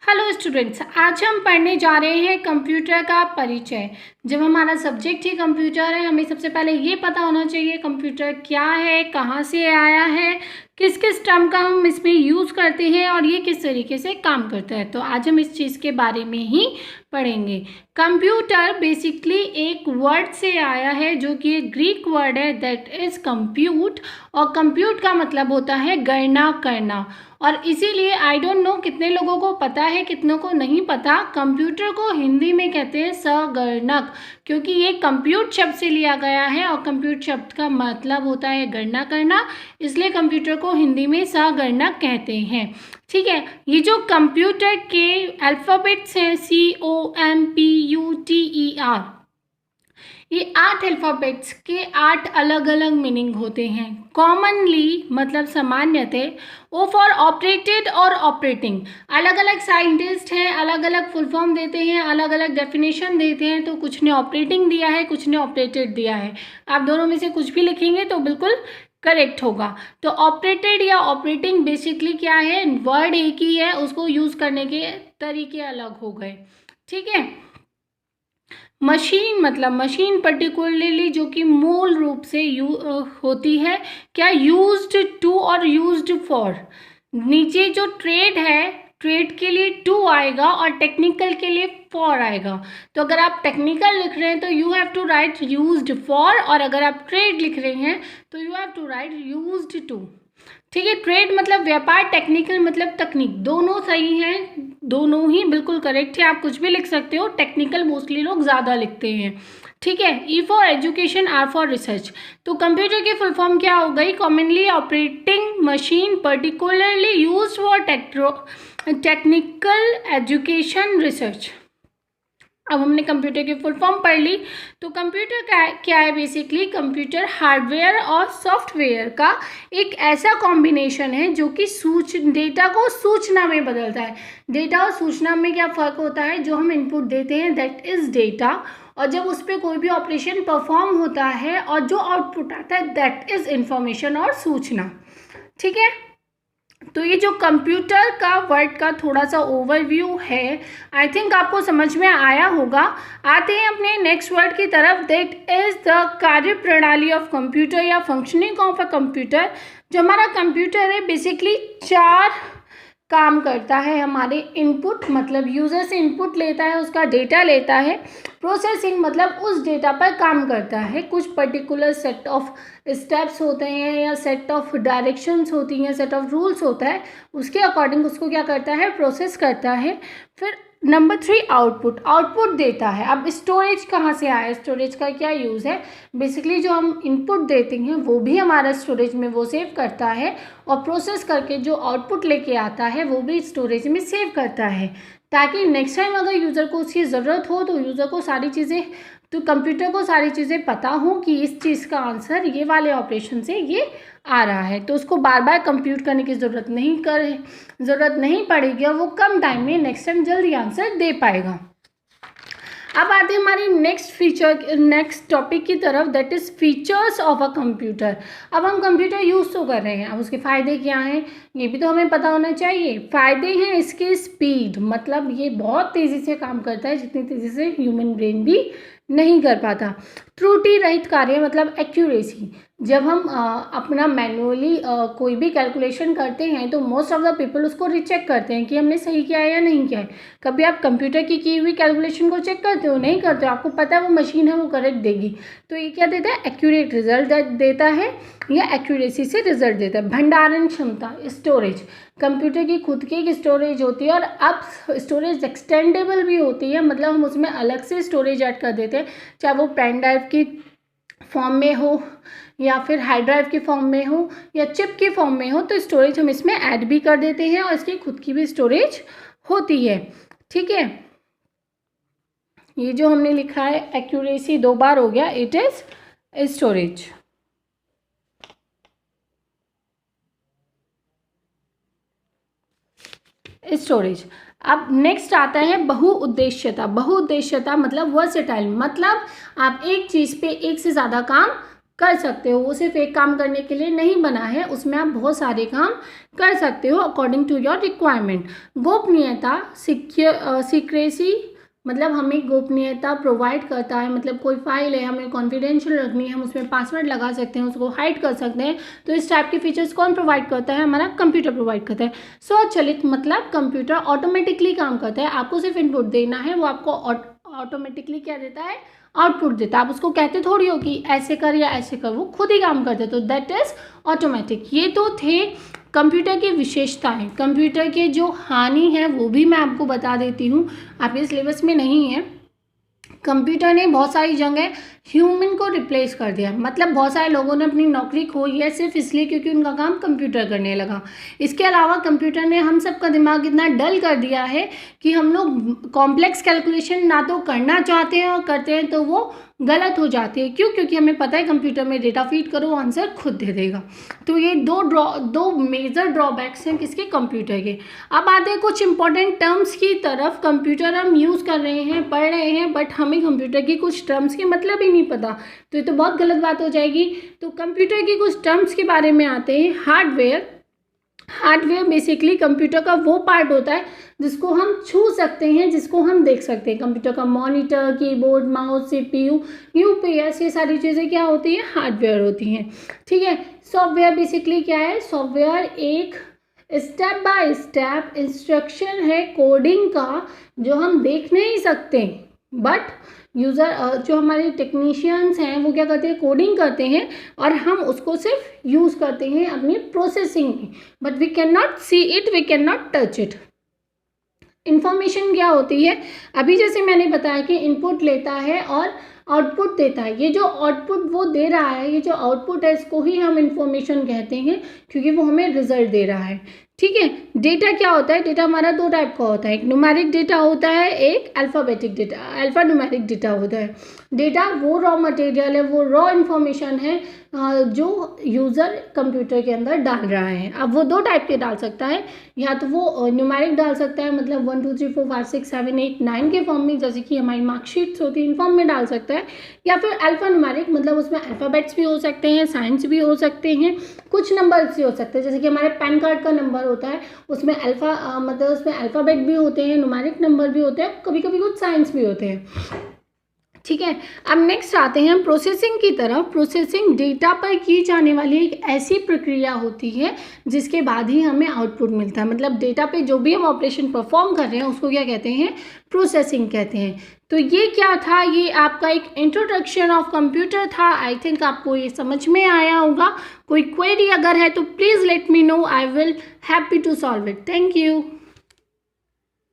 Hello students, आज हम पढ़ने जा रहे हैं कंप्यूटर का परिचय। जब हमारा सब्जेक्ट ही कंप्यूटर है, हमें सबसे पहले ये पता होना चाहिए कंप्यूटर क्या है, कहाँ से आया है, किस किस टर्म का हम इसमें यूज़ करते हैं और ये किस तरीके से काम करता है। तो आज हम इस चीज़ के बारे में ही पढ़ेंगे। कंप्यूटर बेसिकली एक वर्ड से आया है जो कि एक ग्रीक वर्ड है, दैट इज़ कंप्यूट। और कंप्यूट का मतलब होता है गणना करना। और इसीलिए आई डोंट नो कितने लोगों को पता है, कितनों को नहीं पता, कंप्यूटर को हिंदी में कहते हैं संगणक, क्योंकि ये कंप्यूट शब्द से लिया गया है और कंप्यूट शब्द का मतलब होता है गणना करना, इसलिए कंप्यूटर को हिंदी में संगणक कहते हैं। ठीक है, ये जो कंप्यूटर के अल्फ़ाबेट्स हैं COMPUTER, ये 8 अल्फ़ाबेट्स के 8 अलग अलग मीनिंग होते हैं। कॉमनली मतलब सामान्यतः ओ फॉर ऑपरेटेड और ऑपरेटिंग। अलग अलग साइंटिस्ट हैं, अलग अलग फुल फॉर्म देते हैं, अलग अलग डेफिनेशन देते हैं। तो कुछ ने ऑपरेटिंग दिया है, कुछ ने ऑपरेटेड दिया है। आप दोनों में से कुछ भी लिखेंगे तो बिल्कुल करेक्ट होगा। तो ऑपरेटेड या ऑपरेटिंग बेसिकली क्या है, वर्ड एक ही है, उसको यूज़ करने के तरीके अलग हो गए। ठीक है। मशीन मतलब मशीन पर्टिकुलरली जो कि मूल रूप से होती है क्या, यूज्ड टू और यूज्ड फॉर। नीचे जो ट्रेड है, ट्रेड के लिए टू आएगा और टेक्निकल के लिए फॉर आएगा। तो अगर आप टेक्निकल लिख रहे हैं तो you have to write used for, और अगर आप ट्रेड लिख रहे हैं तो you have to write used to. ठीक है। ट्रेड मतलब व्यापार, टेक्निकल मतलब तकनीक, दोनों सही हैं, दोनों ही बिल्कुल करेक्ट है। आप कुछ भी लिख सकते हो, टेक्निकल मोस्टली लोग ज़्यादा लिखते हैं। ठीक है। E for education, R for research. तो कंप्यूटर की फुल फॉर्म क्या हो गई, commonly operating machine particularly used for technical education research. अब हमने कंप्यूटर की फुल फॉर्म पढ़ ली। तो कंप्यूटर क्या है, बेसिकली कंप्यूटर हार्डवेयर और सॉफ्टवेयर का एक ऐसा कॉम्बिनेशन है जो कि डेटा को सूचना में बदलता है। डेटा और सूचना में क्या फ़र्क होता है, जो हम इनपुट देते हैं दैट इज़ डेटा, और जब उस पर कोई भी ऑपरेशन परफॉर्म होता है और जो आउटपुट आता है दैट इज़ इंफॉर्मेशन और सूचना। ठीक है। तो ये जो कंप्यूटर का वर्ड का थोड़ा सा ओवरव्यू है, आई थिंक आपको समझ में आया होगा। आते हैं अपने नेक्स्ट वर्ड की तरफ, दैट इज़ द कार्य प्रणाली ऑफ कंप्यूटर या फंक्शनिंग ऑफ अ कंप्यूटर। जो हमारा कंप्यूटर है बेसिकली 4 काम करता है। हमारे इनपुट मतलब यूज़र से इनपुट लेता है, उसका डेटा लेता है। प्रोसेसिंग मतलब उस डेटा पर काम करता है, कुछ पर्टिकुलर सेट ऑफ स्टेप्स होते हैं या सेट ऑफ डायरेक्शंस होती हैं, सेट ऑफ रूल्स होता है, उसके अकॉर्डिंग उसको क्या करता है, प्रोसेस करता है। फिर नंबर 3 आउटपुट, आउटपुट देता है। अब स्टोरेज कहाँ से आया, स्टोरेज का क्या यूज़ है, बेसिकली जो हम इनपुट देते हैं वो भी हमारा स्टोरेज में वो सेव करता है, और प्रोसेस करके जो आउटपुट लेके आता है वो भी स्टोरेज में सेव करता है, ताकि नेक्स्ट टाइम अगर यूज़र को उसकी ज़रूरत हो तो यूज़र को सारी चीज़ें, तो कंप्यूटर को सारी चीज़ें पता हो कि इस चीज़ का आंसर ये वाले ऑपरेशन से ये आ रहा है, तो उसको बार बार कंप्यूट करने की ज़रूरत नहीं पड़ेगी और वो कम टाइम में नेक्स्ट टाइम जल्दी आंसर दे पाएगा। अब आते हैं हमारी नेक्स्ट टॉपिक की तरफ, that is features of a computer. अब हम कंप्यूटर यूज़ तो कर रहे हैं, अब उसके फ़ायदे क्या हैं ये भी तो हमें पता होना चाहिए। फ़ायदे हैं इसकी स्पीड, मतलब ये बहुत तेज़ी से काम करता है, जितनी तेज़ी से ह्यूमन ब्रेन भी नहीं कर पाता। त्रुटि रहित कार्य मतलब एक्यूरेसी, जब हम अपना मैनुअली कोई भी कैलकुलेशन करते हैं तो मोस्ट ऑफ द पीपल उसको रिचेक करते हैं कि हमने सही किया है या नहीं किया है। कभी आप कंप्यूटर की हुई कैलकुलेशन को चेक करते हो, नहीं करते हो, आपको पता है वो मशीन है वो करेक्ट देगी। तो ये क्या देता है, एक्यूरेट रिजल्ट देता है या एक्यूरेसी से रिजल्ट देता है। भंडारण क्षमता, स्टोरेज, कंप्यूटर की खुद की एक स्टोरेज होती है और अब स्टोरेज एक्सटेंडेबल भी होती है, मतलब हम उसमें अलग से स्टोरेज ऐड कर देते हैं, चाहे वो पेन ड्राइव की फॉर्म में हो या फिर हार्ड ड्राइव की फॉर्म में हो या चिप की फॉर्म में हो, तो स्टोरेज हम इसमें ऐड भी कर देते हैं और इसकी खुद की भी स्टोरेज होती है। ठीक है। ये जो हमने लिखा है एक्यूरेसी 2 बार हो गया, इट इज स्टोरेज। स्टोरेज। अब नेक्स्ट आता है बहुउद्देश्यता। बहुउद्देश्यता मतलब वर्सेटाइल, मतलब आप एक चीज़ पे एक से ज़्यादा काम कर सकते हो, वो सिर्फ एक काम करने के लिए नहीं बना है, उसमें आप बहुत सारे काम कर सकते हो अकॉर्डिंग टू योर रिक्वायरमेंट। गोपनीयता, सीक्रेसी मतलब हमें गोपनीयता प्रोवाइड करता है, मतलब कोई फाइल है हमें कॉन्फिडेंशियल रखनी है, हम उसमें पासवर्ड लगा सकते हैं, उसको हाइड कर सकते हैं, तो इस टाइप के फीचर्स कौन प्रोवाइड करता है? हमारा कंप्यूटर प्रोवाइड करता है। स्वचालित मतलब कंप्यूटर ऑटोमेटिकली काम करता है, आपको सिर्फ इनपुट देना है, वो आपको ऑटोमेटिकली क्या देता है? आउटपुट देता है। आप उसको कहते थोड़ी हो कि ऐसे कर या ऐसे कर, वो खुद ही काम करते, तो दैट इज ऑटोमेटिक। ये तो थे कंप्यूटर की विशेषताएं। कंप्यूटर के जो हानि है वो भी मैं आपको बता देती हूँ, आपके सिलेबस में नहीं है। कंप्यूटर ने बहुत सारी जगह ह्यूमन को रिप्लेस कर दिया, मतलब बहुत सारे लोगों ने अपनी नौकरी खोई है सिर्फ इसलिए क्योंकि उनका काम कंप्यूटर करने लगा। इसके अलावा कंप्यूटर ने हम सबका दिमाग इतना डल कर दिया है कि हम लोग कॉम्प्लेक्स कैलकुलेशन ना तो करना चाहते हैं और करते हैं तो वो गलत हो जाती है। क्यों? क्योंकि हमें पता है कंप्यूटर में डेटा फीड करो, आंसर खुद दे देगा। तो ये दो मेजर ड्रॉबैक्स हैं किसके? कंप्यूटर के। अब आते हैं कुछ इंपॉर्टेंट टर्म्स की तरफ। कंप्यूटर हम यूज़ कर रहे हैं, पढ़ रहे हैं, बट हमें कंप्यूटर की कुछ टर्म्स के मतलब ही नहीं पता, तो ये तो बहुत गलत बात हो जाएगी। तो कंप्यूटर की कुछ टर्म्स के बारे में आते हैं। हार्डवेयर। हार्डवेयर बेसिकली कंप्यूटर का वो पार्ट होता है जिसको हम छू सकते हैं, जिसको हम देख सकते हैं। कंप्यूटर का monitor, keyboard, mouse, CPU, UPS, ये सारी चीज़ें क्या होती हैं? हार्डवेयर होती हैं। ठीक है। सॉफ्टवेयर बेसिकली क्या है? सॉफ्टवेयर एक स्टेप बाय स्टेप इंस्ट्रक्शन है कोडिंग का, जो हम देख नहीं सकते, बट यूज़र जो हमारे टेक्नीशियंस हैं वो क्या करते हैं? कोडिंग करते हैं और हम उसको सिर्फ यूज़ करते हैं अपनी प्रोसेसिंग में, but we can not see it, we can not touch it. Information क्या होती है? अभी जैसे मैंने बताया कि इनपुट लेता है और आउटपुट देता है। ये जो आउटपुट वो दे रहा है, ये जो आउटपुट है, इसको ही हम इंफॉर्मेशन कहते हैं क्योंकि वो हमें रिजल्ट दे रहा है। ठीक है। डेटा क्या होता है? डेटा हमारा दो टाइप का होता है, एक न्यूमेरिक डेटा होता है, एक alphabetic data, alpha numeric data होता है। डेटा वो रॉ मटेरियल है, वो रॉ इन्फॉर्मेशन है जो यूज़र कंप्यूटर के अंदर डाल रहा है। अब वो दो टाइप के डाल सकता है, या तो वो न्यूमेरिक डाल सकता है, मतलब 1 2 3 4 5 6 7 8 9 के फॉर्म में, जैसे कि हमारी मार्कशीट्स होती है, इन फॉर्म में डाल सकता है, या फिर अल्फ़ा न्यूमेरिक, मतलब उसमें अल्फ़ाबेट्स भी हो सकते हैं, साइंस भी हो सकते हैं, कुछ नंबर्स भी हो सकते हैं, जैसे कि हमारे पैन कार्ड का नंबर होता है, उसमें मतलब उसमें अल्फ़ाबेट भी होते हैं, न्यूमेरिक नंबर भी होते हैं, कभी कभी कुछ साइंस भी होते हैं। ठीक है। अब नेक्स्ट आते हैं हम प्रोसेसिंग की तरफ। प्रोसेसिंग डेटा पर की जाने वाली एक ऐसी प्रक्रिया होती है जिसके बाद ही हमें आउटपुट मिलता है, मतलब डेटा पे जो भी हम ऑपरेशन परफॉर्म कर रहे हैं उसको क्या कहते हैं? प्रोसेसिंग कहते हैं। तो ये क्या था? ये आपका एक इंट्रोडक्शन ऑफ कंप्यूटर था। आई थिंक आपको ये समझ में आया होगा। कोई क्वेरी अगर है तो please let me know, I will happy to solve it. Thank you.